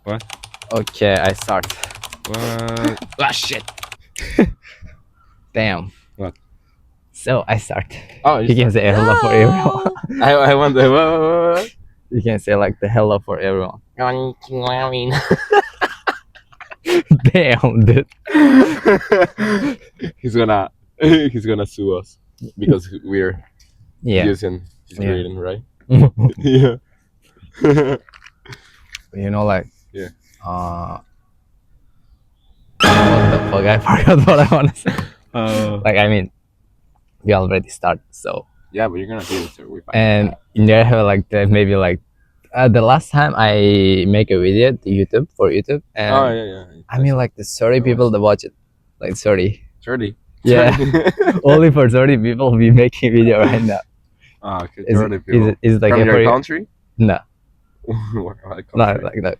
What? Okay, I start. What? Ah, shit. Damn. What? So I start. Oh, You can say hello for everyone. I want the what? You can say like the hello for everyone. Damn, dude. he's gonna he's gonna sue us because we're Yeah. using his Yeah. greeting, right? You Yeah. know, like. Yeah. What the fuck? I forgot what I want to say. Uh, Like, I mean, we already started, so. yeah, but you're gonna do it, sir. We fine. And in there, I have like maybe like the last time I make a video to YouTube for YouTube, and Oh yeah. I mean like the 30 people that watch it, like 30. 30. Yeah, only for 30 people we making video right now. Oh, okay. Is 30 it, people. is it like From for your you? country? No, What not country? like that.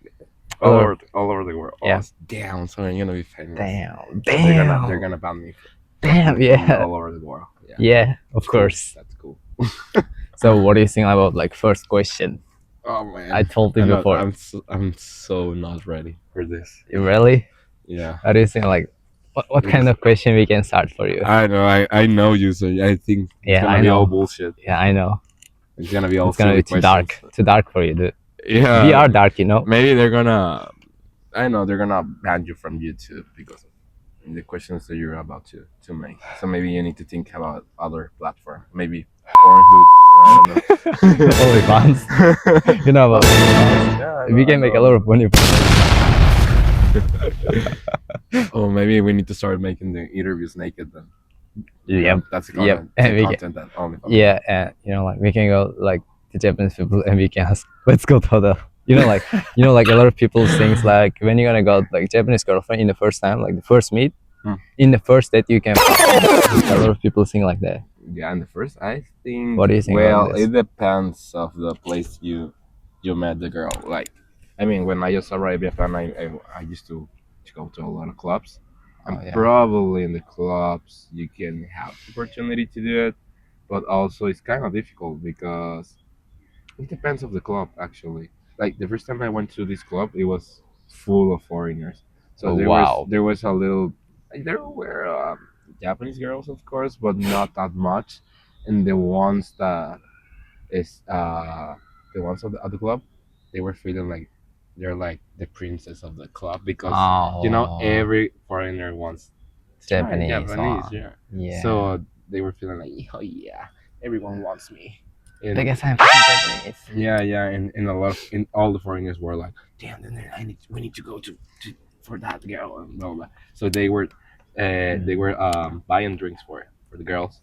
all over the world. Yeah. Oh, damn, so you're gonna be famous. Damn, They're gonna ban me damn, from yeah, all over the world. Yeah, yeah, of cool. course. That's cool. So what do you think about like first question? Oh man, I told you before. I'm so not ready for this. Really? Yeah. What do you think? Like, what kind of question we can start for you? I know. I know you. So I think it's Yeah, gonna I be all know. bullshit. Yeah, I know. It's gonna be all It's gonna be silly too questions. dark for you, dude. Yeah. We are dark, you know. Maybe they're gonna. I know they're gonna ban you from YouTube because of the questions that you're about to make. So maybe you need to think about other platform. Maybe Pornhub. I don't know. OnlyFans. You know about OnlyFans. Yeah, We can make a lot of money. Oh, maybe we need to start making the interviews naked then. Yep. That's the Yep. content. And we Content that only. Yeah, and you know, like we can go like the Japanese people, and we can ask, let's go to the. You know, like a lot of people thinks like when you're gonna go like Japanese girlfriend in the first time, like the first meet, in the first date you can. A lot of people think like that. Yeah, and the first, I think. What do you think Well, about this? it depends of the place you met the girl. Like, I mean, when I just arrived in Japan, I used to go to a lot of clubs. And Oh, yeah. probably in the clubs you can have the opportunity to do it, but also it's kind of difficult because it depends of the club actually. Like the first time I went to this club, it was full of foreigners. So Oh, wow. there was a little. There were Japanese girls, of course, but not that much. And the ones that is the ones at the club, they were feeling like they're like the princess of the club because every foreigner wants Japanese. Japanese, Oh, yeah. yeah. So they were feeling like, oh yeah, everyone wants me. And I guess I'm Japanese. yeah, and in all the foreigners were like, damn, then we need to go to for that girl and blah blah. So they were buying drinks for the girls,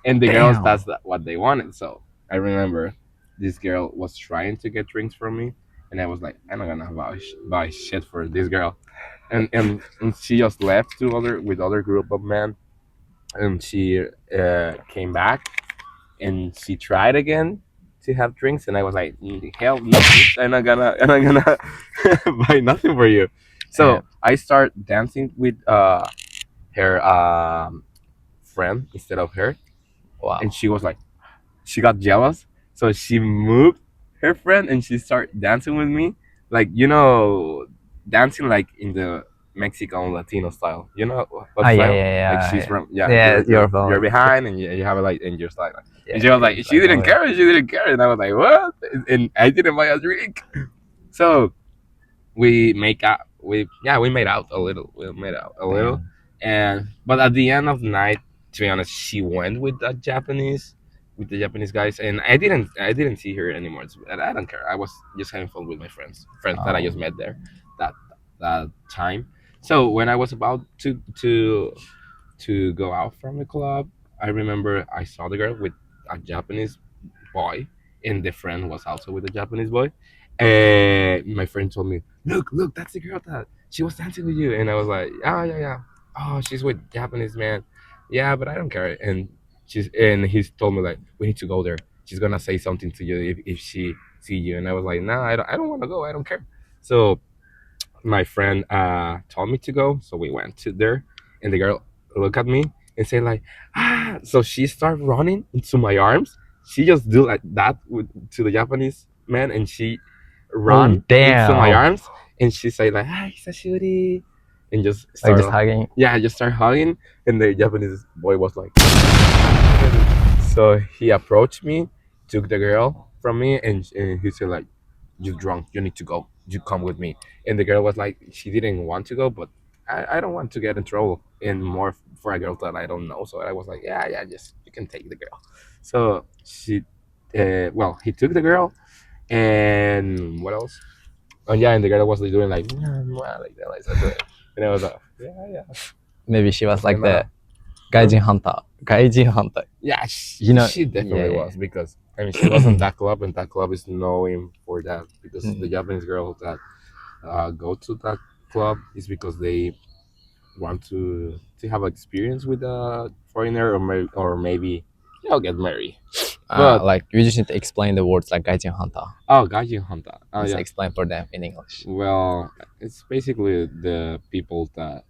and the girls that's what they wanted. So I remember this girl was trying to get drinks from me, and I was like, I'm not gonna buy shit for this girl, and she just left with other group of men, and she came back, and she tried again to have drinks, and I was like, hell no, bitch, I'm not gonna buy nothing for you. So I start dancing with her friend instead of her. Wow. And she was like, she got jealous, so she moved her friend and she started dancing with me, like dancing like in the Mexican Latino style. You know what style? Yeah. Like she's from you're behind and you have it like in your style. Yeah, and she was like, she didn't care. She didn't care, and I was like, what? And I didn't buy a drink. So we make out. We made out a little. We made out a little, but at the end of the night, to be honest, she went with the Japanese guys, and I didn't see her anymore. I don't care. I was just having fun with my friends that I just met there that time. So when I was about to go out from the club, I remember I saw the girl with a Japanese boy, and the friend was also with a Japanese boy. And my friend told me, look, that's the girl that she was dancing with you. And I was like, yeah. Oh, she's with Japanese man. Yeah, but I don't care. And he's told me like, we need to go there. She's gonna say something to you if she see you. And I was like, nah, I don't want to go. I don't care. So my friend told me to go, so we went to there, and the girl looked at me and said like, so she started running into my arms. She just do like that to the Japanese man, and she run into my arms, and she said like, "Hi, Sashuri," and just Like just start, hugging. yeah, just start hugging, and the Japanese boy was like, so he approached me, took the girl from me, and he said like, "You drunk? You need to go. You come with me." And the girl was like, she didn't want to go, but I don't want to get in trouble, and more for a girl that I don't know. So I was like, yeah, yeah, just you can take the girl. So well, he took the girl, and what else? Oh yeah, and the girl was like doing like, "Mwah, mwah," like that, like that. And I was like, yeah, yeah. Maybe she was like Nah. the Gaijin hunter. Gaijin hunter. Yeah, You know, she definitely yeah. was, because I mean she was on that club, and that club is known for that, because the Mm. Japanese girls that go to that club is because they want to have experience with a foreigner, or maybe get married. But Like we just need to explain the words like Gaijin hunter. oh, gaijin hunter. Oh Let's yeah. explain for them in English. Well, it's basically the people that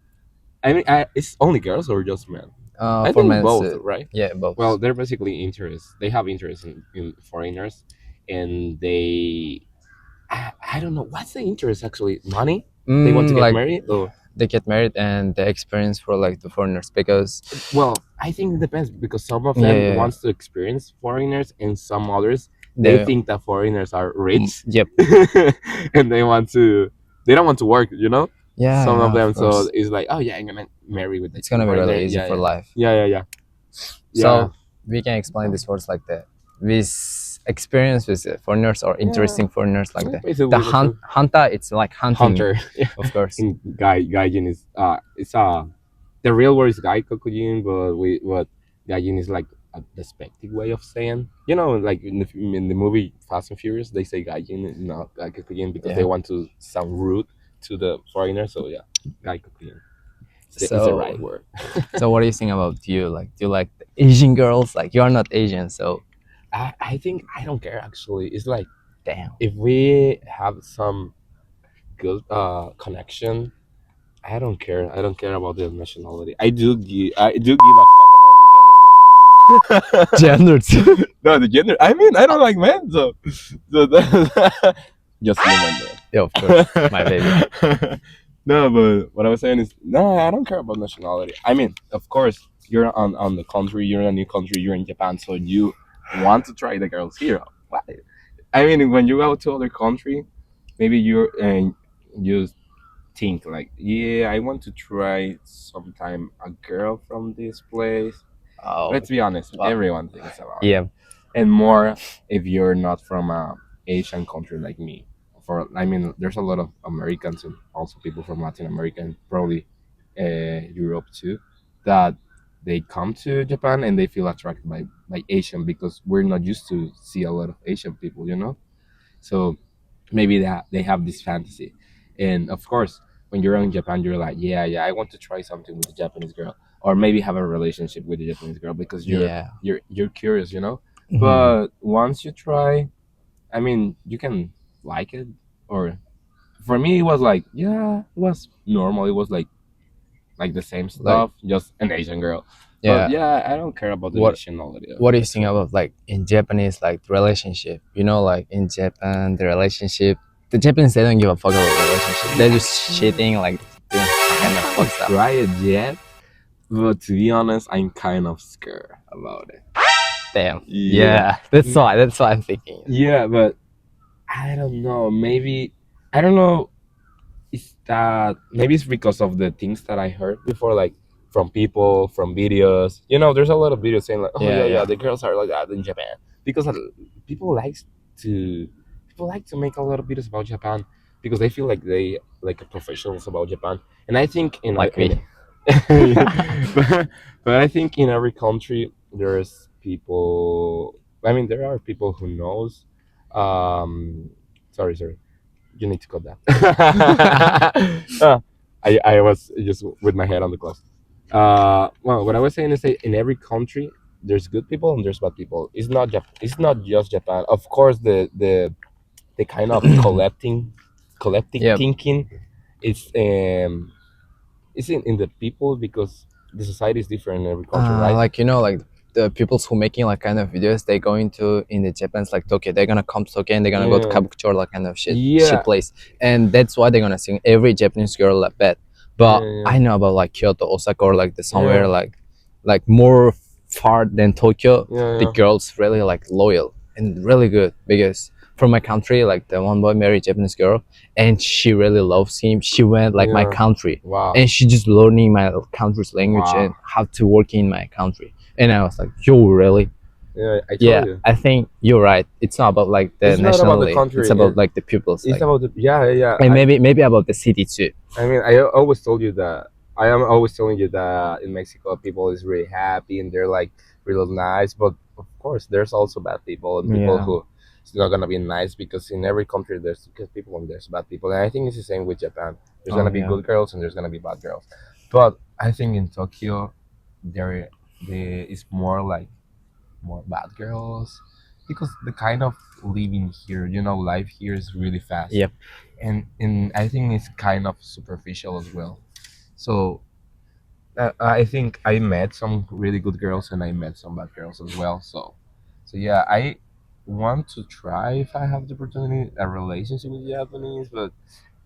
I mean, it's only girls or just men? I For think men, both, right? yeah, both. Well, they're basically interest. They have interest in foreigners, and I don't know what's the interest actually. Money? They want to get Like married? Or they get married and the experience for like the foreigners because well, I think it depends, because some of Yeah, them yeah, yeah. wants to experience foreigners, and some others they think that foreigners are rich, Yep. and they don't want to work. Yeah. Some Yeah, of them, so course. it's like, oh yeah, I'm gonna marry with the It's gonna be foreigner. really easy Yeah, for yeah, life. yeah, yeah. So we can explain these words like that. With experience with foreigners or interesting foreigners like that. Basically, The that's a hunter, it's like hunting, hunter. of course. And gaijin is it's the real word is gaikokujin, but gaijin is like a despective way of saying. Like in the movie Fast and Furious, they say gaijin, not gaikokujin, because they Yeah. want to sound rude to the foreigner. So yeah, gaikokujin. It's the So, right word. so what do you think about you? Like, do you like the Asian girls? Like, you are not Asian, so I think I don't care actually. It's like, damn. if we have some good connection, I don't care. I don't care about the nationality. I do give a fuck about the gender though. Gender too. No, the gender. I mean, I don't like men, so just human man. Yeah, of course, my baby. No, but what I was saying is, no, I don't care about nationality. I mean, of course, you're on the country. You're in a new country. You're in Japan, so you want to try the girls here. What? I mean, when you go to other country, maybe you think like, yeah, I want to try sometime a girl from this place. Oh, Let's be honest, Wow. everyone thinks about it. yeah. And more if you're not from a Asian country like me. I mean, there's a lot of Americans and also people from Latin America and probably Europe too, that they come to Japan and they feel attracted by Asian, because we're not used to see a lot of Asian people. So maybe they have this fantasy, and of course, when you're in Japan, you're like, yeah, yeah, I want to try something with a Japanese girl, or maybe have a relationship with a Japanese girl, because Yeah. you're curious. Mhm. But once you try, I mean, you can like it, or for me, it was like, yeah, it was normal. It was like the same stuff, just an Asian girl. Yeah. But yeah, I don't care about the What- nationality. What do you think about like in Japanese like relationship? Like in Japan the relationship, the Japanese they don't give a fuck about relationship. They're just cheating, like doing kind of I fuck haven't stuff. tried it yet, but to be honest, I'm kind of scared about it. Damn. Yeah. That's why I'm thinking. Yeah, but I don't know. Maybe I don't know. Maybe it's because of the things that I heard before, like from people, from videos. There's a lot of videos saying like, oh Yeah, yeah, yeah. the girls are like that in Japan, because people like to people like to make a lot of videos about Japan, because they feel like they like professionals about Japan, and I think Like me. but I think in every country there's people. I mean, there are people who knows. Sorry, you need to cut that. I was just with my head on the cloth. Well, what I was saying is that in every country there's good people and there's bad people. It's not just Japan. Of course, the kind of collective Yep. thinking is it's in the people, because the society is different in every country, right? Like like the people who making like kind of videos, they going to in the Japan's like Tokyo. They're gonna come to Tokyo and they're gonna go to Yeah. Kabukicho, like kind of shit Yeah. place, and that's why they're gonna sing every Japanese girl like that. But Yeah, yeah. I know about like Kyoto, Osaka, or like the somewhere Yeah. like more far than Tokyo. Yeah, The yeah. girls really like loyal and really good because from my country, like the one boy married Japanese girl, and she really loves him. She went like my Yeah. country, Wow. and she just learning my country's language Wow. and how to work in my country. And I was like, yo, really? Yeah, I told Yeah, you. I think you're right. It's not about like the It's not about the nationality. country, It's about it- like the peoples. It's Like, about the yeah. and maybe about the city too. I mean, I always told you that I am always telling you that in Mexico people is really happy and they're like really nice, but of course there's also bad people and people Yeah. who it's not gonna be nice because in every country there's good people and there's bad people, and I think it's the same with Japan. There's Oh, gonna be yeah. good girls and there's gonna be bad girls, but I think in Tokyo there is more bad girls because the kind of living here, life here is really fast. Yep. And I think it's kind of superficial as well. So I think I met some really good girls and I met some bad girls as well. So yeah, I want to try if I have the opportunity a relationship with Japanese, but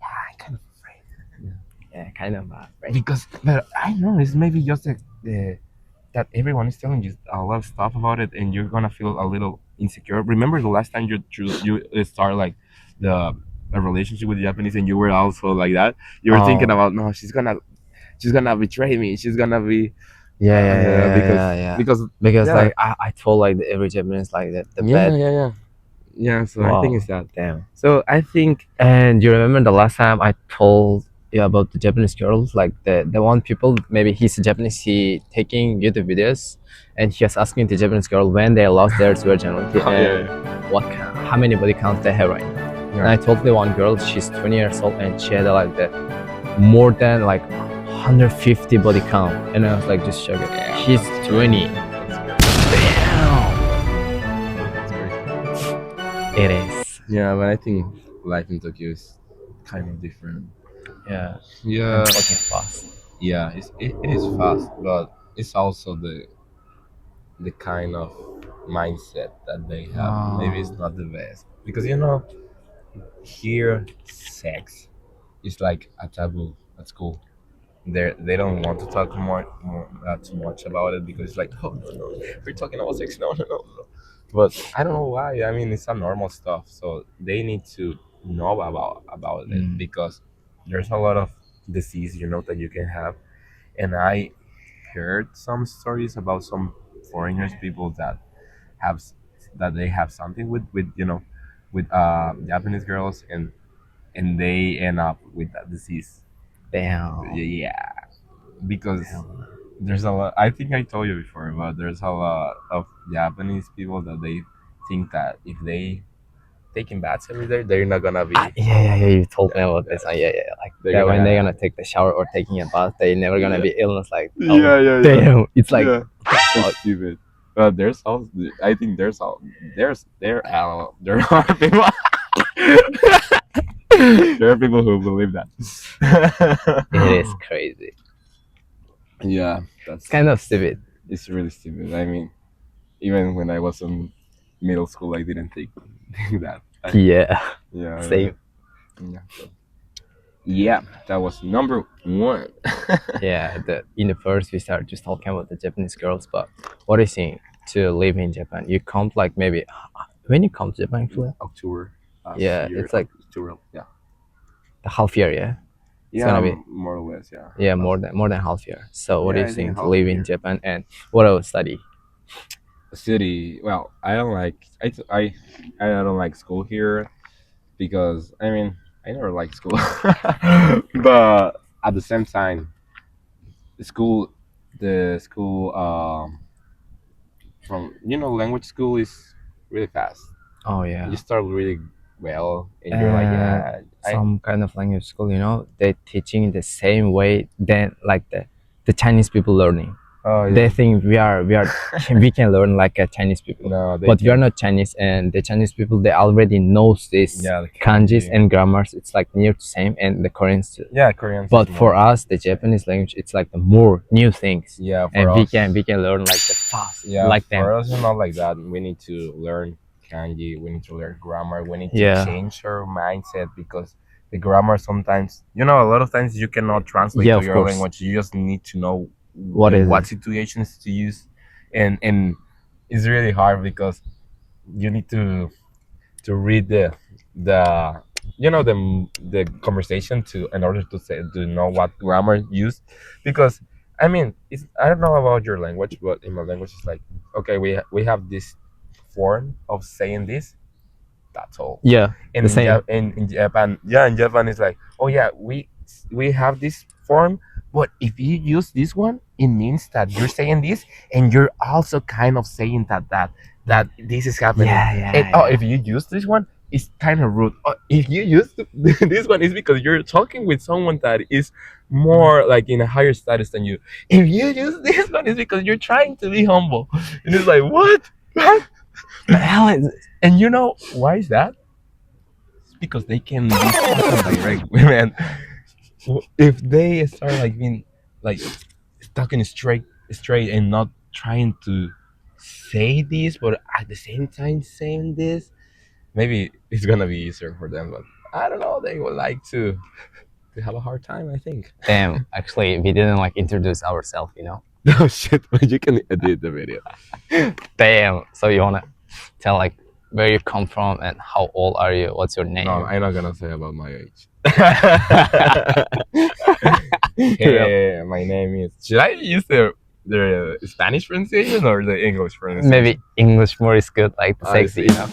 yeah, I'm kind of afraid Yeah, kind of bad, right? because but I know it's maybe just the that everyone is telling you a lot of stuff about it, and you're gonna feel a little insecure. Remember the last time you start like the a relationship with the Japanese, and you were also like that. You were thinking Oh. about no, she's gonna betray me. She's gonna be Yeah. because Because yeah. like I told like every Japanese like that the bad. Yeah. So I think it's that. Damn. So I think And you remember the last time I told you about the Japanese girls, like the one people maybe he's a Japanese, he taking YouTube videos, and he was asking the Japanese girl when they lost their virginity and how many body counts they have right now. And I told the one girl she's 20 years old and she had like the more than like 150 body count, and I was like just shocked. Yeah. She's 20. Damn. It is. Yeah, but I think life in Tokyo is kind of different. Yeah. Yeah. And fucking fast. Yeah, it is fast, but it's also the kind of mindset that they have. Maybe it's not the best because here sex is like a taboo at school. They don't want to talk too much about it because it's like, oh no, we're talking about sex, no. But I don't know why. I mean, it's a normal stuff, so they need to know about it because there's a lot of disease that you can have, and I heard some stories about some foreigners people have s- that they have something with Japanese girls and they end up with that disease. Damn. Yeah, because there's a lot. I think I told you before, but there's a lot of Japanese people that they think that if they taking baths every day, they're not gonna be. Yeah. You told me about Yeah. this. Yeah. Like They're that gonna- when they're gonna take the shower or taking a bath, they never gonna be illness. Like Yeah. damn. It's like Yeah. It's stupid. But there's also, I think there are people. There are people who believe that. it is crazy. Yeah, that's It's kind of stupid. It's really stupid. I mean, even when I was in middle school, I didn't think that. Yeah. Yeah. Same. Yeah, that was number one. Yeah. In the first we start just talking about the Japanese girls, but what do you think to live in Japan? You come like maybe when you come to Japan actually? October. Yeah, it's like October. Yeah. the half year, yeah. Yeah, gonna be- more or less. Yeah. Yeah, more than half year. So what do Yeah, you I think think to half live year. in Japan and what I would study? City. Well, I don't like. I don't like school here because I mean I never liked school, but at the same time, the school from language school is really fast. Oh yeah. You start really well, and you're like, yeah, Some kind of language school, they teaching the same way than like the Chinese people learning. Oh They yeah. think we can learn like a Chinese people, No, they but we are can. not Chinese, and the Chinese people they already knows this Yeah, the kanjis kanji. and grammars. It's like near the same, and the Koreans too. Yeah, Koreans is But for more. us, the Japanese language, it's like the more new things, Yeah, for and us. we can learn like the fast, Yeah, like for them. us, it's not like that. We need to learn kanji. We need to learn grammar. We need to Yeah, change our mindset because the grammar sometimes, you know, a lot of times you cannot translate yeah, to of your course. language. You just need to know What in is what it? situations to use, and it's really hard because you need to read the you know the conversation to in order to say to know what grammar used because I mean it's I don't know about your language but in my language it's like okay we have this form of saying this that's all Yeah, and the same. in Japan yeah in Japan it's like oh yeah we have this form but if you use this one it means that you're saying this and you're also kind of saying that this is happening Yeah, and yeah, oh yeah. if you use this one it's kind of rude oh, if you use this one it's because you're talking with someone that is more like in a higher status than you if you use this one it's because you're trying to be humble and it's like what The hell is it? and you know why is that it's because they can be fucking direct, man. If they start like being like talking straight, and not trying to say this, but at the same time saying this, maybe it's gonna be easier for them. But I don't know. They would like to have a hard time. I think. Damn, actually, we didn't like introduce ourselves, you know. Oh shit! But you can edit the video. Damn. So you wanna tell like where you come from and how old are you? What's your name? No, I'm not gonna say about my age. Yeah. Hey, my name is. Should I use the Spanish pronunciation or the English pronunciation? Maybe English more is good, like the I sexy, see. you know.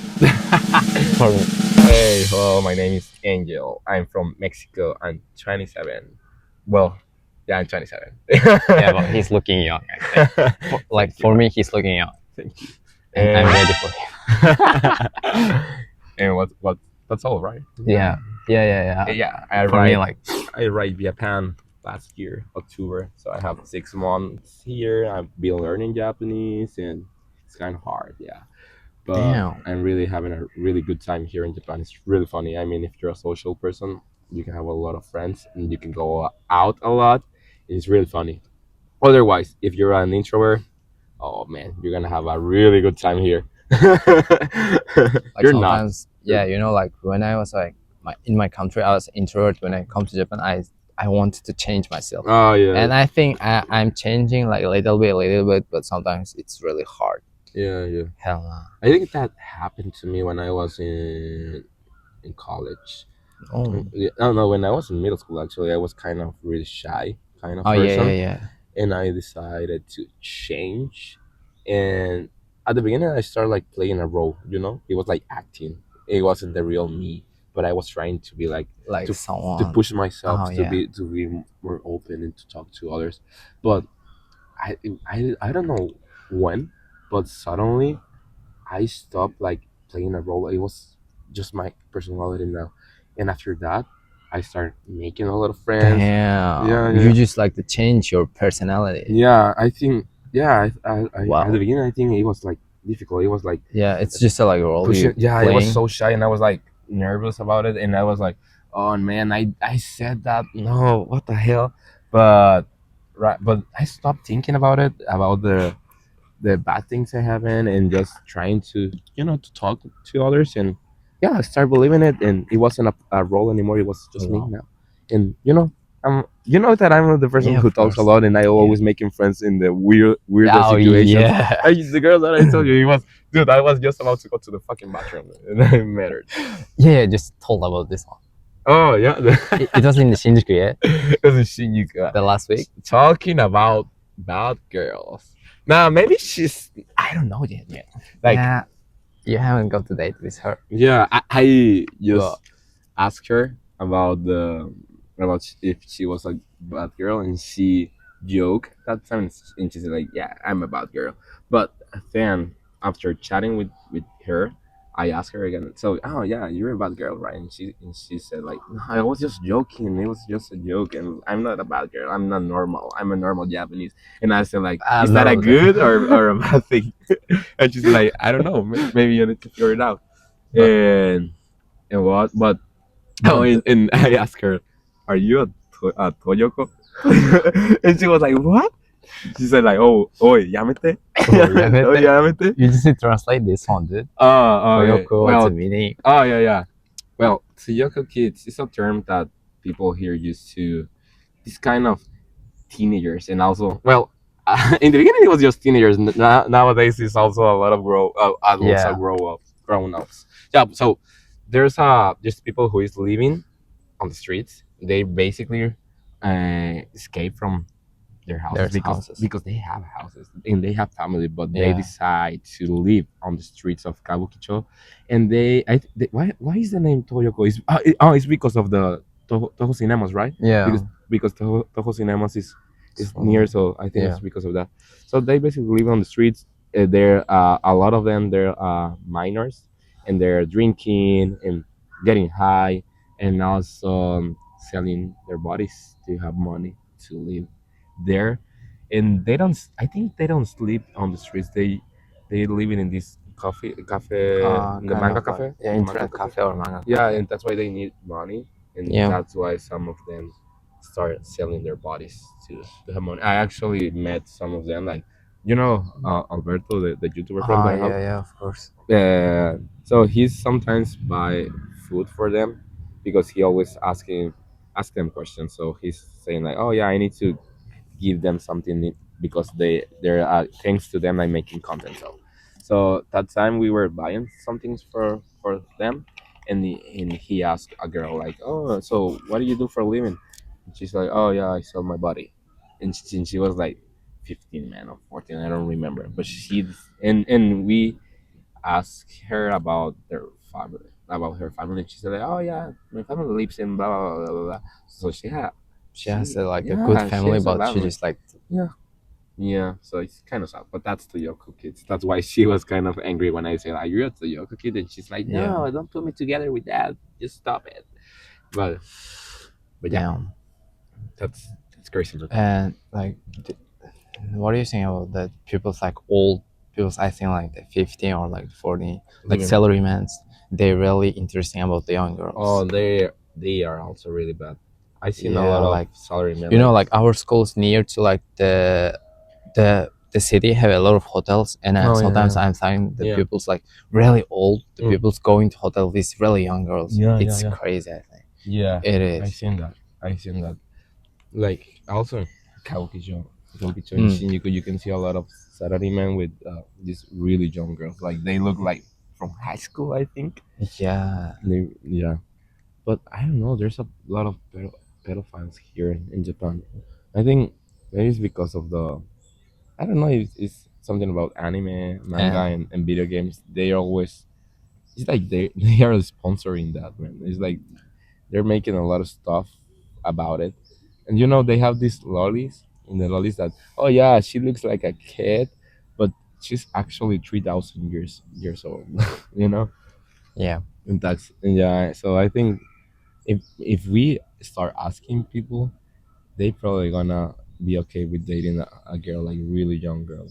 For me. Hey, hello. My name is Angel. I'm from Mexico. I'm 27. Well, yeah, I'm 27. Yeah, but he's looking young. I think. Like Thank you, for man. me, he's looking young, Thank you. and I'm ready for him. And what? That's all right. Yeah, yeah, yeah, yeah. Yeah. I For me, arrived. like I arrived Japan last year, October. So I have 6 months here. I've been learning Japanese, and it's kind of hard. Yeah. But damn. I'm really having a really good time here in Japan. It's really funny. I mean, if you're a social person, you can have a lot of friends and you can go out a lot. It's really funny. Otherwise, if you're an introvert, oh man, you're gonna have a really good time here. Like You're not. sometimes, yeah, you know, like when I was like in my country, I was introvert. When I come to Japan, I wanted to change myself, Oh yeah, and I think I'm changing like a little bit, but sometimes it's really hard. yeah, yeah. Hell no. I think that happened to me when I was in college. Oh, Yeah, I don't know. When I was in middle school, actually, I was kind of really shy kind of oh yeah, yeah, person. yeah. And I decided to change. And at the beginning, I started like playing a role. You know, it was like acting. It wasn't the real me, but I was trying to be like Like to someone. push myself Oh yeah. to be more open and to talk to others. But I don't know when, but suddenly I stopped like playing a role. It was just my personality now. And after that, I started making a lot of friends. Yeah, Damn. yeah. You just like to change your personality. Yeah, I think. Yeah, at the Wow. beginning I think it was like difficult. It was like Yeah, it's just a like role pushing. you Yeah, I was playing. so shy and I was like nervous about it, and I was like, oh man, I said that. No, what the hell? But right, but I stopped thinking about it, about the bad things I happen, and just trying to to talk to others, and yeah, I started believing it, and it wasn't a role anymore. It was just me Wow. now, and that I'm the person Yeah, who of talks a course. lot, and I Yeah. always making friends in the weirdest Oh situations. yeah. The girl that I told you, it was dude. I was just about to go to the fucking bathroom, and I met her. Yeah, just told about this one. Oh yeah, It was in the Shinjuku, yeah, it was a Shinjuku. the last week. Talking about bad girls. Now maybe she's I don't know yet. Yeah, like Yeah, you haven't got to date with her. yeah, I just Well, asked her about if she was a bad girl, and she joked that time, and she said like, "Yeah, I'm a bad girl." But then after chatting with her, I asked her again. So, oh yeah, you're a bad girl, right? And she said like, no, I was just joking. It was just a joke, and I'm not a bad girl. I'm not normal. I'm a normal Japanese. And I said like, I is that a love that. good or a bad thing? And she's like, I don't know. Maybe you need to figure it out. But, And what? But oh, but and I asked her, are you a Toyoko? And she was like, what? She said like, oh, oi, yamete, oh, yeah, oh, yamete. you just need to translate this one, dude. Oh, okay. Toyoko, what's the meaning? Oh yeah, yeah. Well, Tsuyoko kids is a term that people here use to this kind of teenagers, and also, well, in the beginning it was just teenagers. Nowadays it's also a lot of adults Yeah. are grown ups. Yeah. So there's just people who is living on the streets. They basically escape from their houses There's because houses. They have houses and they have family, but they Yeah. decide to live on the streets of Kabukicho, and why is the name Toyoko? It's because of the Toho Cinemas, right? Yeah. Because Toho Cinemas is So, near, so I think yeah. it's because of that. So they basically live on the streets. They're a lot of them. They're minors, and they're drinking and getting high, and also selling their bodies to have money to live there. And they don't. I think they don't sleep on the streets. They live in this cafe, the kind manga of cafe, yeah, the manga internet cafe or manga yeah, cafe. and that's why they need money, and Yeah. that's why some of them start selling their bodies to have money. I actually met some of them, like Alberto, the YouTuber from Ah, their house. yeah, of course. So he's sometimes buy food for them because he always ask them questions. So he's saying like, oh yeah, I need to give them something because they're thanks to them I'm making content. So that time we were buying some things for them, and he asked a girl like, oh, so what do you do for a living? And she's like, oh yeah, I sell my body. And she was like 15, man, or 14, I don't remember, but and we asked her about their family, about her family, and she said like, oh yeah, my family lives in blah blah blah blah, blah. So She has like a yeah, good she family, has a but she family. just like Yeah. Yeah, so it's kind of sad, but that's the Yoko kids. That's why she was kind of angry when I said, "Are you the Yoko kid?" And she's like, "No, yeah. don't put me together with that. Just stop it." But yeah, Damn. that's crazy. And like, what do you think about that? People's like old people's, I think like the 15 or like 40, like Living- salarymen, they're really interesting about the young girls. Oh, they are also really bad. I seen a Yeah, lot of like, salary men. you know, like our school's near to like the city have a lot of hotels, and Oh, yeah, sometimes yeah. I'm finding the Yeah. people's like really old. The Mm. people's going to hotel with really young girls. Yeah, It's yeah. crazy. I think Yeah, it I is. seen that. Like also Kabukicho, Mm. in Shinjuku, you can see a lot of Saturday men with these really young girls. Like they look like from high school, I think. Yeah. Yeah, but I don't know. There's a lot of pedophiles here in Japan. I think maybe it's because of the. I don't know if it's something about anime, manga, and video games. They always. It's like they are sponsoring that, man. It's like they're making a lot of stuff about it, and they have these lollies. In the lollies that, oh yeah, she looks like a kid, but she's actually 3,000 years old. you know, Yeah. and yeah. So I think if we start asking people, they probably gonna be okay with dating a girl, like really young girl,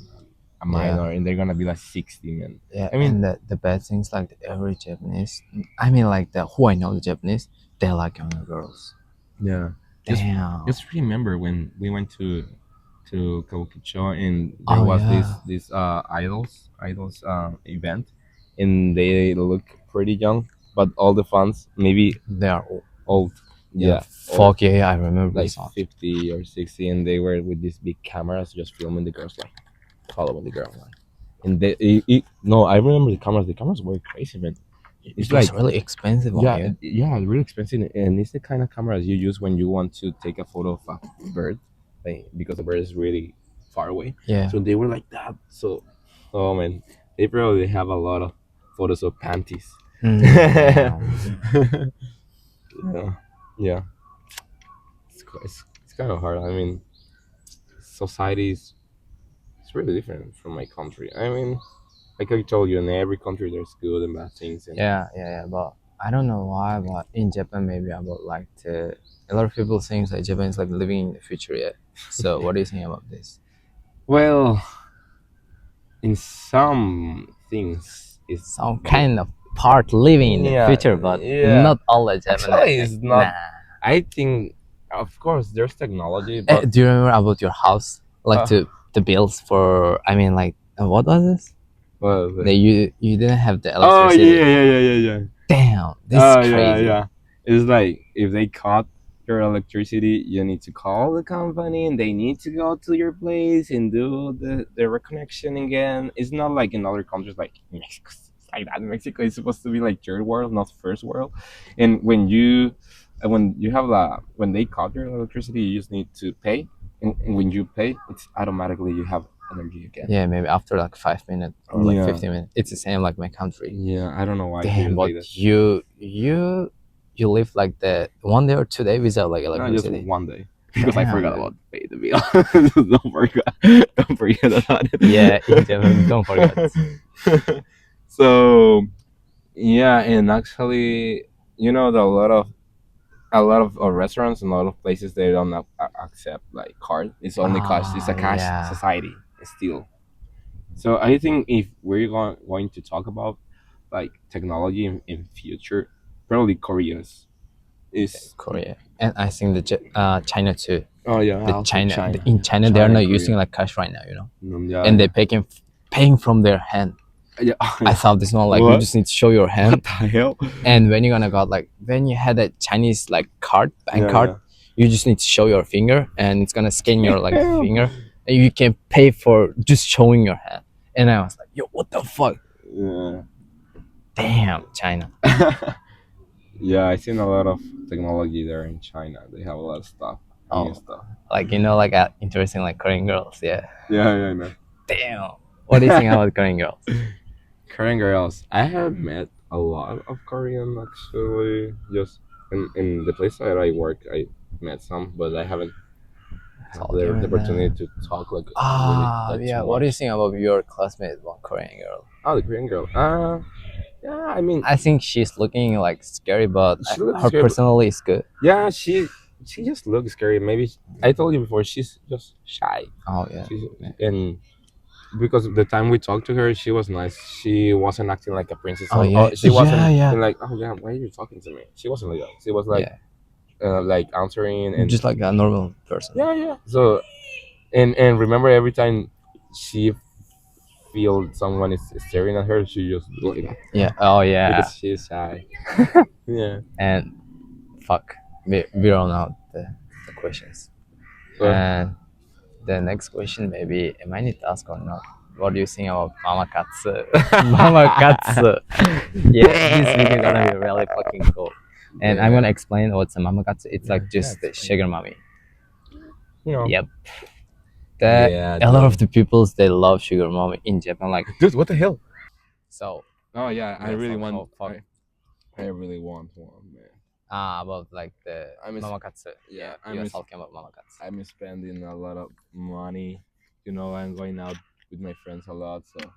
a minor, and they're gonna be like 60, man. Yeah, I mean, and the bad things like every Japanese, I mean like the who I know the Japanese, they like younger girls. yeah. Just Damn. just remember when we went to Kabukicho, and there Oh, was yeah. this idols event, and they look pretty young, but all the fans maybe They are old. Yeah, fuck yeah, I remember like this one. 50 or 60, and they were with these big cameras just filming the girls, like following the girl, like. And no, I remember the cameras. The cameras were crazy, man. It's It like, was really expensive one, yeah, yeah. really expensive, and it's the kind of cameras you use when you want to take a photo of a bird, like, because the bird is really far away. Yeah. So they were like that. So, oh man, they probably have a lot of photos of panties. Yeah. Yeah, yeah. It's kind of hard. I mean, society is it's really different from my country. I mean, like I told you, in every country there's good and bad things, and yeah. But I don't know why, but in Japan, maybe I would like to. A lot of people think that Japan is like living in the future. Yeah. So what do you think about this? well, in some things it's Some kind of part living in the yeah, future, but yeah. not all the Japanese. Actually, Like, it's nah. not. I think, of course, there's technology, but Do you remember about your house? Like uh, the bills for. I mean, like what was this? well, That you didn't have the oh electricity. yeah. Damn, this is Oh yeah, crazy. yeah. It's like if they cut your electricity, you need to call the company, and they need to go to your place and do the reconnection again. It's not like in other countries, like Mexico. It's like that. Mexico is supposed to be like third world, not first world. And when you have when they cut your electricity, you just need to pay, and when you pay, it's automatically you have energy again. Yeah, maybe after like 5 minutes or like Yeah, 15 minutes. It's the same like my country. yeah. I don't know why here Damn, is but like that. you live like the 1 day or 2 day without like No, just electricity. one day because I Damn, forgot man. about to pay the bill. Don't forget about it. Yeah, in Japan, don't forget. So yeah, and actually, that a lot of restaurants and a lot of places they don't accept like card. It's only cash. It's a cash Yeah. society still. So I think if we're going to talk about like technology in future, probably Koreans is. Korea, and I think China too. Oh yeah, The also China China, in China they are China not and Korea. using like cash right now, you know, Yeah, and yeah. they're paying from their hand. Yeah. I thought this one like you What? just need to show your What hand, the hell? and when you're gonna got like when you had a Chinese like bank Yeah, card, yeah. you just need to show your finger, and it's gonna scan your like Damn. finger, and you can pay for just showing your hand. And I was like, yo, what the fuck? Yeah. Damn, China. Yeah, I seen a lot of technology there in China. They have a lot of stuff, new Oh, stuff. like like interesting like Korean girls. Yeah. Yeah, I know. Damn. What do you think about Korean girls? Korean girls. I have met a lot of Korean actually. Just in the place that I work, I met some, but I haven't had Talking the with opportunity them. to talk like really like too Yeah. What do you much. think about your classmate, one Korean girl? Oh, the Korean girl. Yeah. I mean, I think she's looking like scary, but she looks her scary. personality is good. Yeah, she just looks scary. Maybe I told you before she's just shy. Oh yeah. She's, and because the time we talked to her, she was nice. She wasn't acting like a princess. Oh yeah. Or she wasn't Yeah. like, oh yeah, why are you talking to me? She wasn't like that. She was Yeah. like answering and Just like a normal person. yeah. So and remember every time she feel someone is staring at her, she just do like that Yeah. Oh yeah. because she's shy. Yeah. And fuck, we run out the questions. So, And the next question maybe am I need to ask or not? What do you think about Mama Katsu? Mama Katsu. Yeah, this video gonna be really fucking cool. And I'm yeah. gonna explain what's a Mama Katsu. It's like just the explain. sugar mommy. Yep. Yeah, A lot of the peoples they love sugar mommy in Japan. Like dude, what the hell? so. Oh yeah, I Yeah, really fuck, want. fuck. I really want one, man. About like the Mama Katsu. Yeah, You was talking about Mama Katsu. I'm spending a lot of money. I'm going out with my friends a lot, so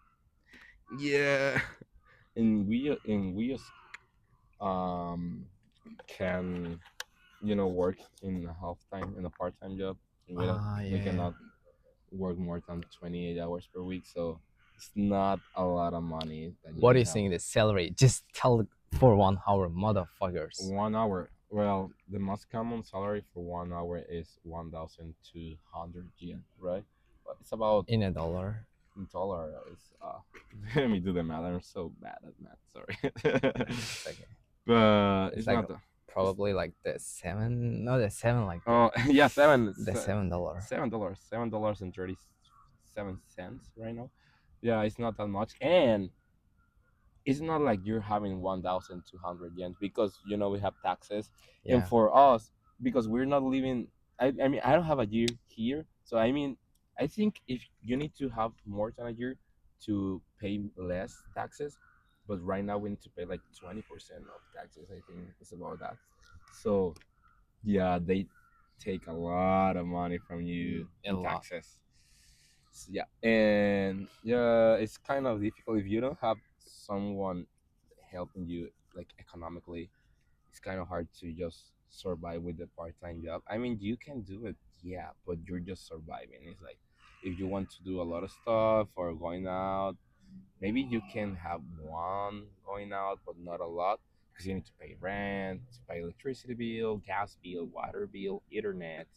yeah. And we just um can work in a half time in a part time job. And we cannot work more than 28 hours per week, so it's not a lot of money that you What can do you have. think the salary? Just tell for 1 hour, motherfuckers. 1 hour. Well, the most common salary for 1 hour is 1,200 yen, right? But it's about In a dollar. dollar. Is let me do the math. I'm so bad at math. Sorry. It's okay. But It's it's like not. probably like the seven. No, the seven like Oh yeah, seven. the $7. $7 and 37 cents right now. Yeah, it's not that much, and it's not like you're having 1,200 yen because we have taxes, and Yeah. for us because we're not living. I mean I don't have a year here, so I mean I think if you need to have more than a year to pay less taxes, but right now we need to pay like 20% of taxes. I think it's about that. So yeah, they take a lot of money from you A in lot. taxes. Yeah, and yeah, it's kind of difficult if you don't have someone helping you like economically. It's kind of hard to just survive with the part-time job. I mean, you can do it, yeah, but you're just surviving. It's like if you want to do a lot of stuff or going out, maybe you can have one going out, but not a lot because you need to pay rent, to pay electricity bill, gas bill, water bill, internet,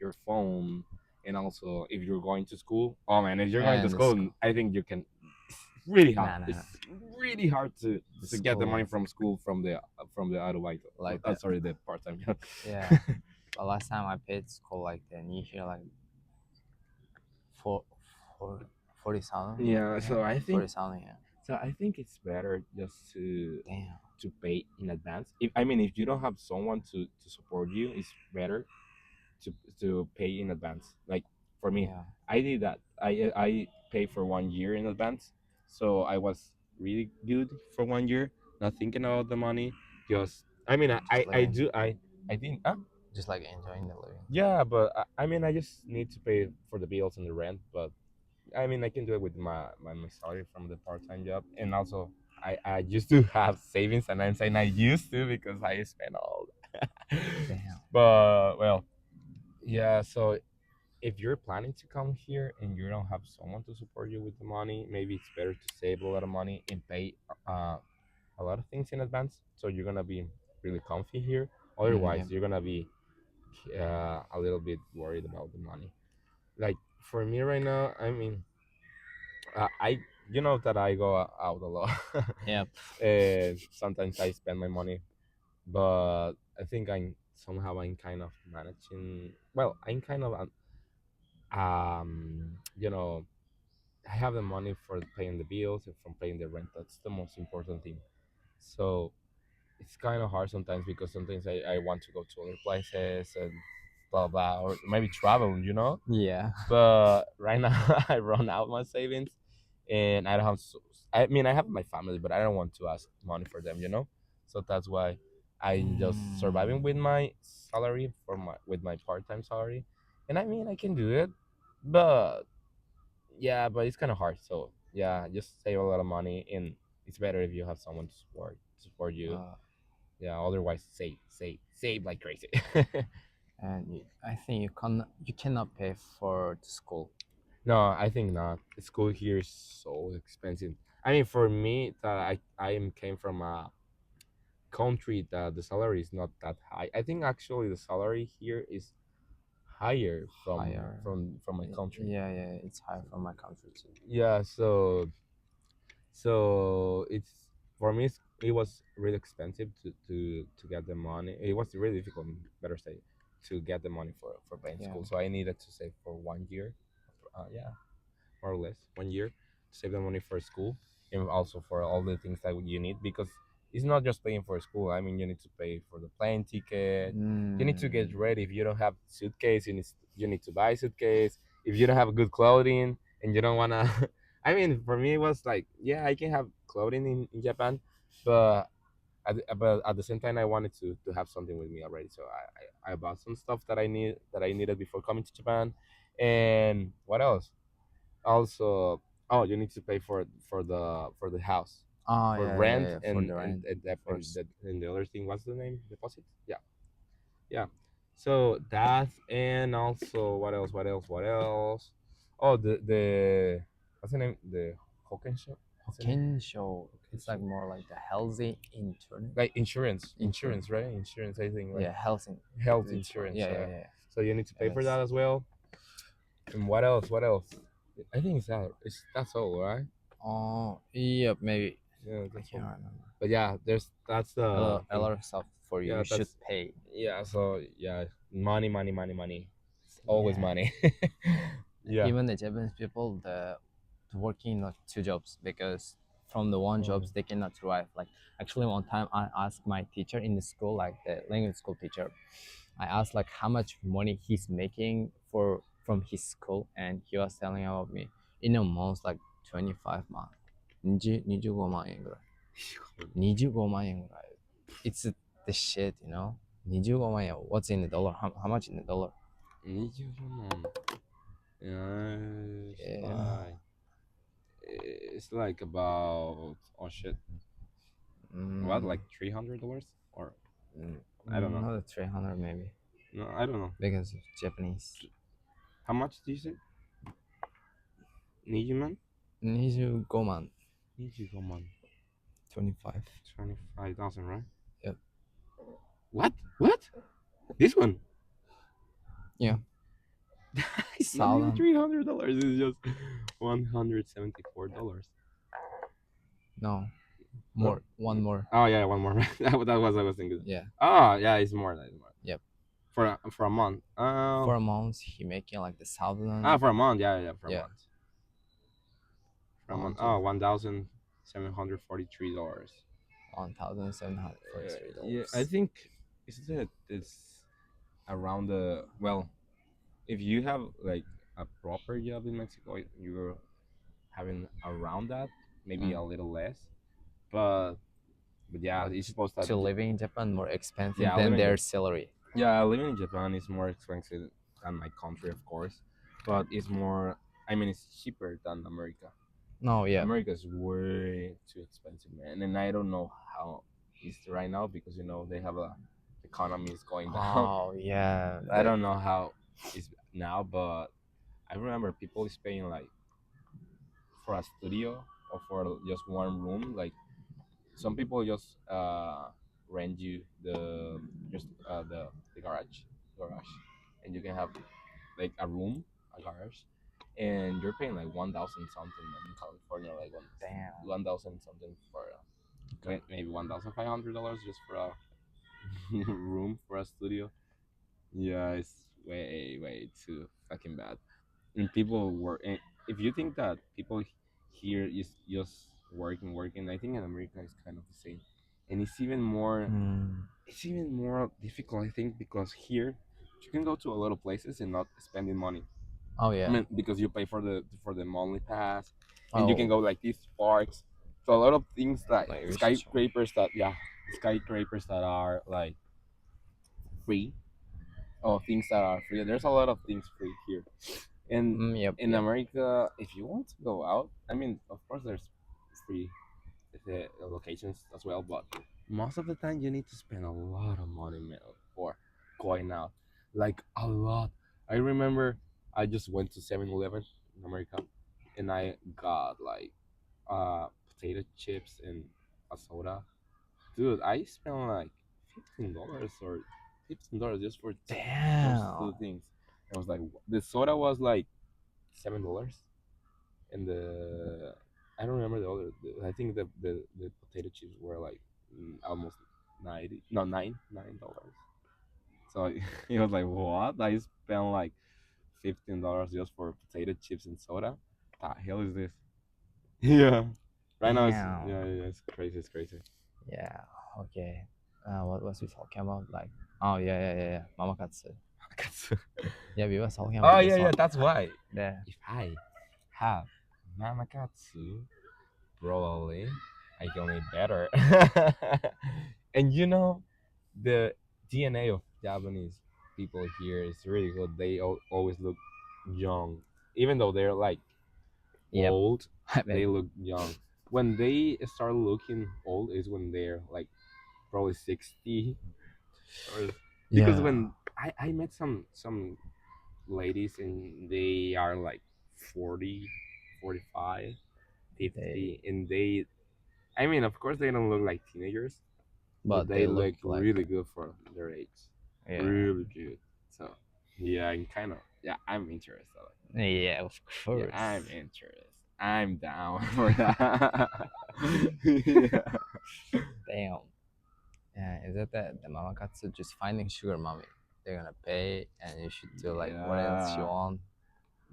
your phone, and also if you're going to school. Oh man, if you're going to And the school, school. I think you can. It's really hard. Nah, nah, nah. It's really hard The to get the money school, from school from the Arubaito. like that. Sorry, the part time job. Yeah. The last time I paid school like then you hear like four, four, 40,000. Yeah, so I think 40,000. Yeah. so I think it's better just Damn. to pay in advance. If I mean, if you don't have someone to support you, it's better to pay in advance. Like for me, Yeah. I did that. I pay for 1 year in advance, so I was really good for 1 year, not thinking about the money. Just I mean, Just I living. do I think Just like enjoying the living. yeah, but I mean, I just need to pay for the bills and the rent. But I mean, I can do it with my salary from the part time job, and also I used to have savings, and I'm saying I used to because I spent all. Damn. But well, yeah. So if you're planning to come here and you don't have someone to support you with the money, maybe it's better to save a lot of money and pay uh, a lot of things in advance. So you're gonna be really comfy here. Yeah. Otherwise, you're gonna be a little bit worried about the money. Like for me right now, I mean, I you know that I go out a lot, Yeah. and sometimes I spend my money, but I think I'm kind of managing. Well, I'm kind of you know I have the money for paying the bills and from paying the rent. That's the most important thing. So it's kind of hard sometimes because sometimes I want to go to other places and blah blah or maybe travel, you know. Yeah. But right now I run out my savings, and I don't have. I mean, I have my family, but I don't want to ask money for them, you know. So that's why I'm just surviving with Mm. my salary for my with my part time salary, and I mean I can do it, but yeah, but it's kind of hard. So yeah, just save a lot of money, and it's better if you have someone to support you. Uh, Yeah, otherwise save like crazy. and I think you cannot pay for the school. No, I think not. School here is so expensive. I mean, for me, that came from a country that the salary is not that high. I think actually the salary here is higher Higher. from my country. Yeah, yeah, it's higher from my country too. Yeah, so it's for me. It was really expensive to get the money. It was really difficult, better say, to get the money for paying Yeah. school. So I needed to save for 1 year. Yeah, more or less 1 year to save the money for school and also for all the things that you need because it's not just paying for school. I mean, you need to pay for the plane ticket. You need to get Mm. ready. If you don't have suitcase, you need to buy suitcase. If you don't have good clothing and you don't wanna, I mean, for me it was like, yeah, I can have clothing in Japan, but but at the same time, I wanted to have something with me already. So I bought some stuff that I needed before coming to Japan, and what else? Also, oh, you need to pay for the house Oh for yeah, yeah, rent yeah, for the rent first. and the other thing, what's the name, deposit? Yeah, yeah. So that, and also what else? Oh, the what's the name, the Hokensho, what's the name? Hokkensho, it's like Hokensho, more like the healthy internet. like insurance, Insurance. right? Insurance, I think, right? Yeah, health. Health It's for insurance. yeah, yeah, yeah. So you need to pay It for is. that as well. And what else? What else? I think that's all, right? Oh, yeah, maybe Yeah, I that's can't all. remember. But yeah, that's the A lot of stuff for you yeah, should that's pay. yeah. So yeah, money. It's always Yeah. money. Yeah. Even the Japanese people, the working like two jobs because from the one Oh. jobs they cannot survive. Like actually, one time I asked my teacher in the school, like the language school teacher, I asked like how much money he's making for from his school, and he was telling about me in a month like 25만, 25만 yen ぐらい. 25만 yen ぐらい. It's the shit, you know. 25만 yen. What's in the dollar? How much in the dollar? 25万。Yeah. It's like about, oh shit, what, like $300 or I don't know. Not a 300 maybe No, I don't know. because of Japanese. How much do you say? Nijiman? 25万 Nijigoman. 25. 25,000, right? Yep. What? What? This one? Yeah. It's not even Thousand. $300. It's just $174. No, more. One more. Oh yeah, one more. That was I was thinking. Yeah. Ah, yeah, it's more. It's more. Yep. For a month. For a month, he making like the 1,000. For a month. Yeah, for a Yeah. month. For a month. One, Oh, $1,743. $1,743. Yeah, I think it's around the, well, if you have like a proper job in Mexico, you're having around that, maybe a little less, but yeah, it's supposed to living in Japan more expensive Yeah, than living their in- salary. Yeah, living in Japan is more expensive than my country, of course, but it's more. I mean, it's cheaper than America. No, yeah. America is way too expensive, man, and I don't know how it's right now because they have a economy is going down. Oh yeah. I don't know how it's now, but I remember people is paying like for a studio or for just one room. Like some people just rent you the garage, and you can have like a room, a garage, and you're paying like 1,000 something in California, like Damn. 1,000 something for maybe $1,500 just for a room for a studio. Yeah, it's way too fucking bad. And people work. And if you think that people here is just working, I think in America it's kind of the same, and it's even more. It's even more difficult, I think, because here you can go to a lot of places and not spending money. Oh yeah. I mean, because you pay for the monthly pass, and you can Oh. go like these parks. So a lot of things like Like, we should show. skyscrapers that are like free, or things that are free. There's a lot of things free here, and Yep. in Yep. America, if you want to go out, I mean, of course, there's free locations as well, but most of the time you need to spend a lot of money, man, for going out, like a lot. I remember I just went to 7-Eleven in America, and I got like potato chips and a soda. Dude, I spent like $15 or $15 just for those Damn. two things. I was like, the soda was like $7, and the I don't remember the other. I think the potato chips were like almost 90, no, $9. So it was like, what? I spent like $15 just for potato chips and soda. The hell is this? Yeah, right now it's Damn. it's crazy. It's crazy. Yeah. Okay. What was we talking about? Like, oh yeah. Mamakatsu. Yeah, we were talking about Oh this one. that's why. Yeah. If I have Mamakatsu, probably I can make better. And the DNA of Japanese people here is really good. They always look young, even though they're like Yep. old. They look young. When they start looking old is when they're like probably 60. Or, because Yeah. when I met some ladies and they are like 40, 45, 50, and I mean, of course they don't look like teenagers, but they look like really good for their age. yeah. Really good. So yeah, I'm kind of, I'm interested. Yeah, of course. Yeah, I'm interested. I'm down for that. Yeah. Damn. Yeah, is it that the mamakatsu just finding sugar mommy? They're gonna pay, and you should do like what else you Yeah. want.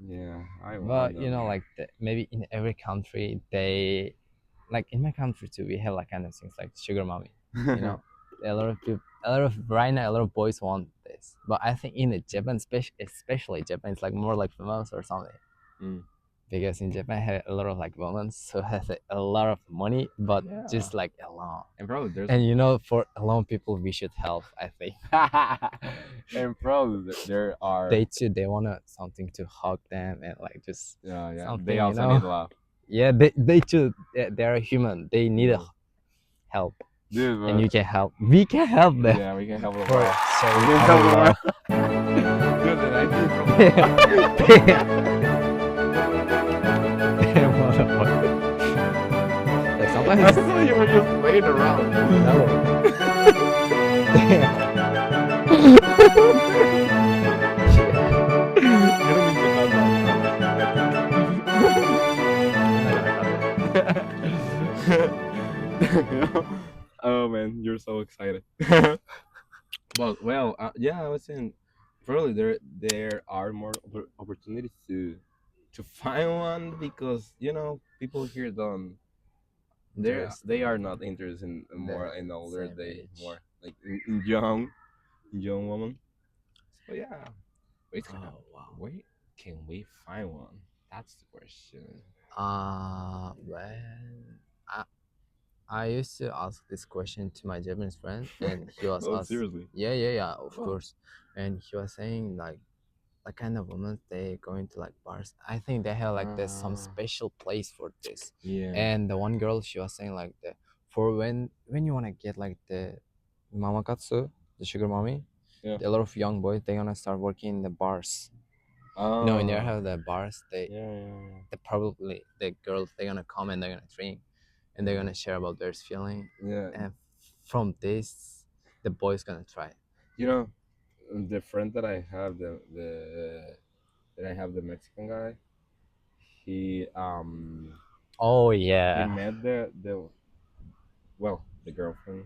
Yeah, I But know. like maybe in every country they, like in my country too, we have like kind of things like sugar mommy. You know, a lot of people, right now, a lot of boys want this. But I think in the Japan, especially Japan, it's like more like famous or something. Mm. because in Japan had a lot of like women who has a lot of money, but Yeah. just like alone. And probably there's And for alone people, we should help. I think and probably there are they too they wanna something to hug them and like just yeah something, they also need love. Yeah, they too they are human. They need a help, Dude, and you can help. We can help them. yeah, we can help them For all. showing We can our help them love. Dude, and I think Like I sometimes thought you were just playing around. You don't need to cut that. Oh man, you're so excited. Well, yeah, I was saying, probably there are more opportunities to find one because people here don't. They are not interested in more in older. same They age. more like in young woman. So yeah, wait, Oh wow. wait, can we find one? That's the question. When I used to ask this question to my Japanese friend, and he was Oh, asked, seriously? yeah, of course, and he was saying like kind of women they going to like bars. I think they have like there's some special place for this. Yeah. And the one girl she was saying like for when you wanna get like the mamakatsu, the sugar mommy, Yeah. a lot of young boys they gonna start working in the bars. When they have the bars, they probably the girls they're gonna come and they're gonna drink, and they're gonna share about their feeling. Yeah. And from this, the boys gonna try. You know, the friend that I have, the Mexican guy, he Oh he yeah. met the girlfriend,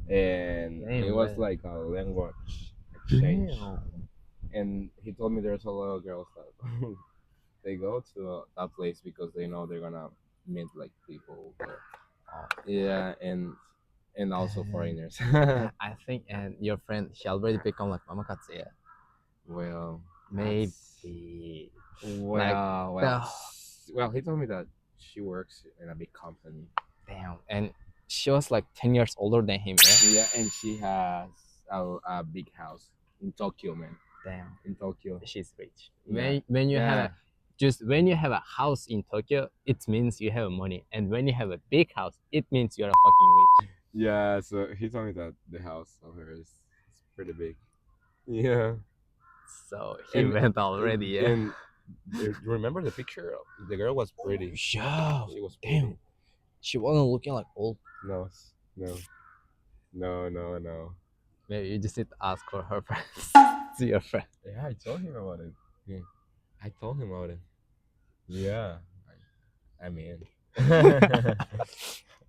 and it Damn, was man. like a language exchange. Damn. And he told me there's a lot of girls that they go to that place because they know they're gonna meet like people there. Yeah, and also foreigners. I think, and your friend she already become like mamakatsu. Yeah. Well, Maybe. well, he told me that she works in a big company. Damn. And she was like 10 years older than him. Yeah. Yeah, and she has a big house in Tokyo, man. Damn. In Tokyo. She's rich. Yeah. When you have Yeah. when you have a house in Tokyo, it means you have money, and when you have a big house, it means you're a fucking rich. Yeah, so he told me that the house of hers is pretty big. Yeah. So he went already. Yeah. And you remember the picture? The girl was pretty. Yeah. She was pretty. Damn. She wasn't looking like old. No, no. Maybe you just need to ask for her friends. To your friend. Yeah, I told him about it. Yeah. I told him about it. Yeah. I mean.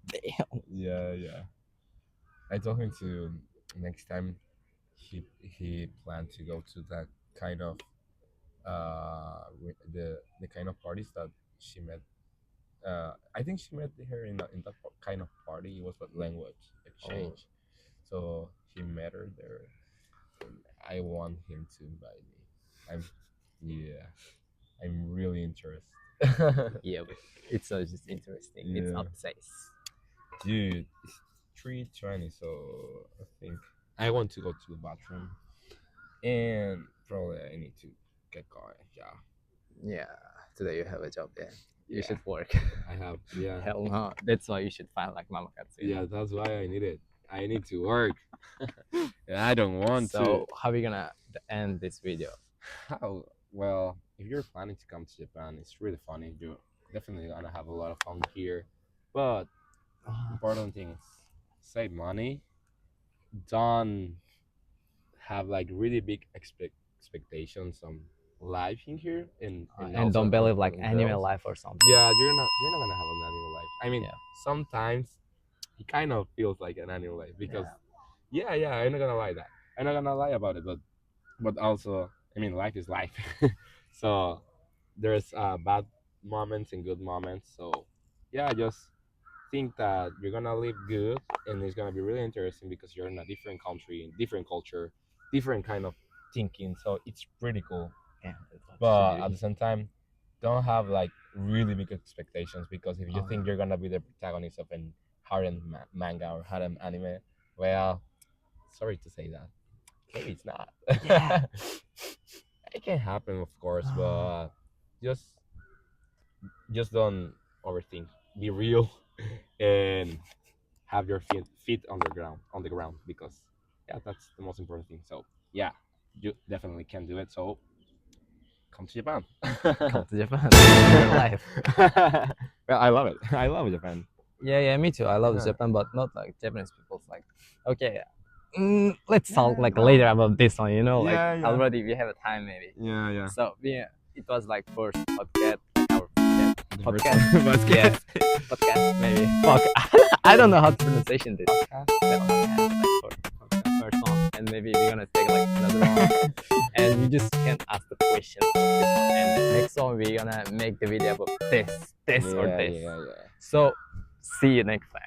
Damn. Yeah. I told him to next time he planned to go to that kind of the kind of parties that she met. I think she met her in that kind of party. It was a language exchange. So he met her there. And I want him to invite me. I'm really interested. Yeah, but it's just interesting. It's Yeah. obsessed. Dude, it's 3:20, so I think I want to go to the bathroom, and probably I need to get going. Yeah. Yeah. Today you have a job. Yeah. You Yeah. should work. I have. Yeah. Hell no. That's why you should find like mamakatsu. Yeah, that's why I need it. I need to work. And I don't want to. So how are we gonna end this video? How? Well, if you're planning to come to Japan, it's really funny. You're definitely gonna have a lot of fun here. But important things: save money. Don't have like really big expectations on life in here, and And don't believe like anime life or something. Yeah, you're not gonna have an anime life. I mean, Yeah. sometimes it kind of feels like an anime life because yeah, I'm not gonna lie that. I'm not gonna lie about it, but also, I mean, life is life. So there's bad moments and good moments. So yeah, just think that you're gonna live good, and it's gonna be really interesting because you're in a different country, different culture, different kind of thinking. So it's pretty cool. Yeah. But at the same time, don't have like really big expectations, because if you think you're gonna be the protagonist of an harem manga or harem anime, well, sorry to say that, maybe it's not. Yeah. It can happen, of course, but just just don't overthink. Be real, and have your feet on the ground, because yeah, that's the most important thing. So yeah, you definitely can do it. So come to Japan. Come to Japan. Enjoy your life. Well, I love it. I love Japan. Yeah, me too. I love Yeah. Japan, but not like Japanese people's like. Okay, let's talk Yeah, like no. later about this one. You know, like Yeah, yeah. already we have a time maybe. Yeah. So yeah, it was like first podcast, our podcast, Podcast. podcast maybe. Fuck, I don't know how to pronunciation this. The podcast, like first one, and maybe we're gonna take like another one, and you just can ask the question of this one, and the next one we're gonna make the video about this or this. Yeah. So see you next time.